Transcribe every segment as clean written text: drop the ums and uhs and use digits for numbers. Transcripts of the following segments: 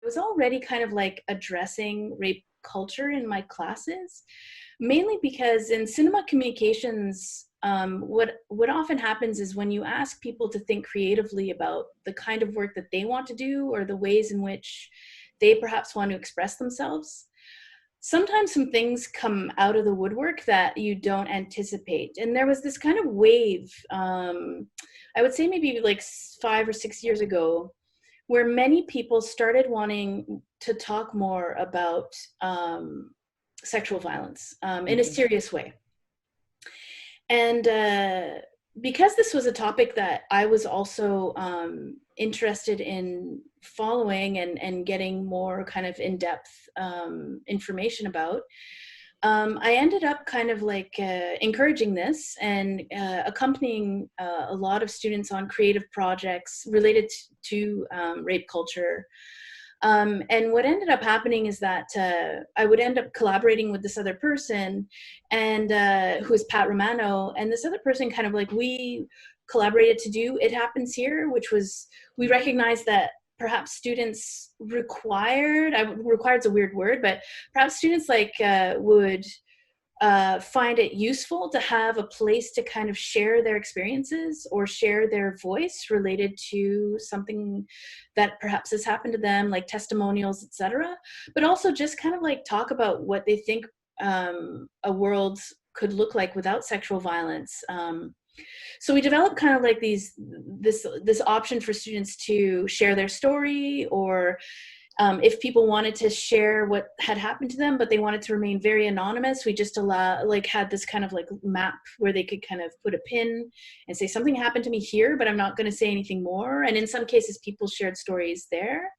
was already kind of like addressing rape culture in my classes, mainly because in cinema communications, what often happens is when you ask people to think creatively about the kind of work that they want to do or the ways in which they perhaps want to express themselves, sometimes some things come out of the woodwork that you don't anticipate. And there was this kind of wave, I would say maybe like 5 or 6 years ago, where many people started wanting to talk more about sexual violence in a serious way. And because this was a topic that I was also interested in following and getting more kind of in-depth information about, I ended up kind of like encouraging this and accompanying a lot of students on creative projects related to rape culture. And what ended up happening is that I would end up collaborating with this other person, and who is Pat Romano, and this other person kind of like, we collaborated to do It Happens Here, which was, we recognized that perhaps students required's a weird word, but perhaps students like would find it useful to have a place to kind of share their experiences or share their voice related to something that perhaps has happened to them, like testimonials, etc. But also just kind of like talk about what they think a world could look like without sexual violence. So we developed kind of like this option for students to share their story, or if people wanted to share what had happened to them, but they wanted to remain very anonymous, we just had this kind of like map where they could kind of put a pin and say, something happened to me here, but I'm not going to say anything more. And in some cases, people shared stories there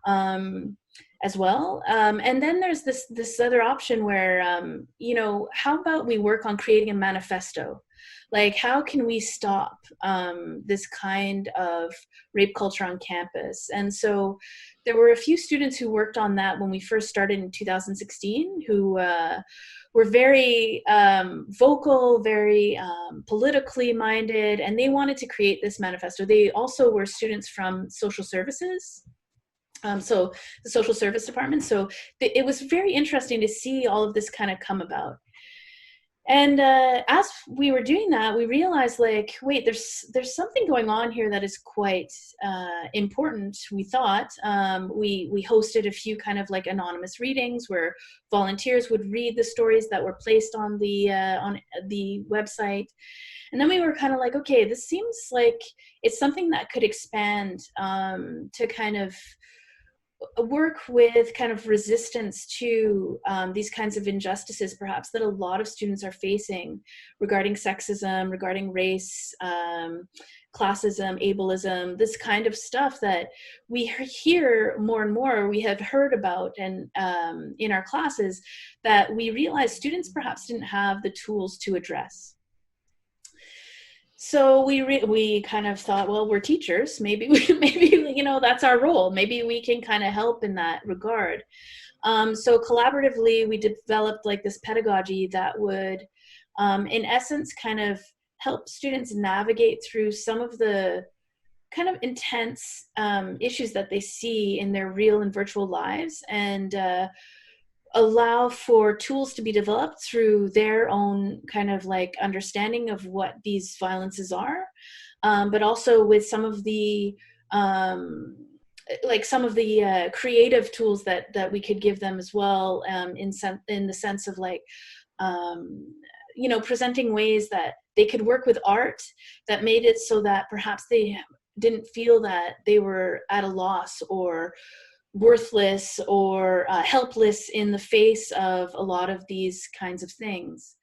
as well. And then there's this other option where, how about we work on creating a manifesto? Like, how can we stop this kind of rape culture on campus? And so there were a few students who worked on that when we first started in 2016, who were very vocal, very politically minded, and they wanted to create this manifesto. They also were students from social services. So the social service department. So it was very interesting to see all of this kind of come about. And as we were doing that, we realized, like, wait, there's something going on here that is quite important. We thought we hosted a few kind of like anonymous readings where volunteers would read the stories that were placed on the website. And then we were kind of like, okay, this seems like it's something that could expand to kind of work with kind of resistance to these kinds of injustices, perhaps, that a lot of students are facing regarding sexism, regarding race, classism, ableism, this kind of stuff that we hear more and more, we have heard about, and in our classes, that we realize students perhaps didn't have the tools to address. So we kind of thought, well, we're teachers. Maybe that's our role. Maybe we can kind of help in that regard. So collaboratively, we developed like this pedagogy that would, in essence, kind of help students navigate through some of the kind of intense issues that they see in their real and virtual lives, and allow for tools to be developed through their own kind of like understanding of what these violences are, but also with some of the creative tools that we could give them as well, in the sense of like presenting ways that they could work with art that made it so that perhaps they didn't feel that they were at a loss or worthless or helpless in the face of a lot of these kinds of things.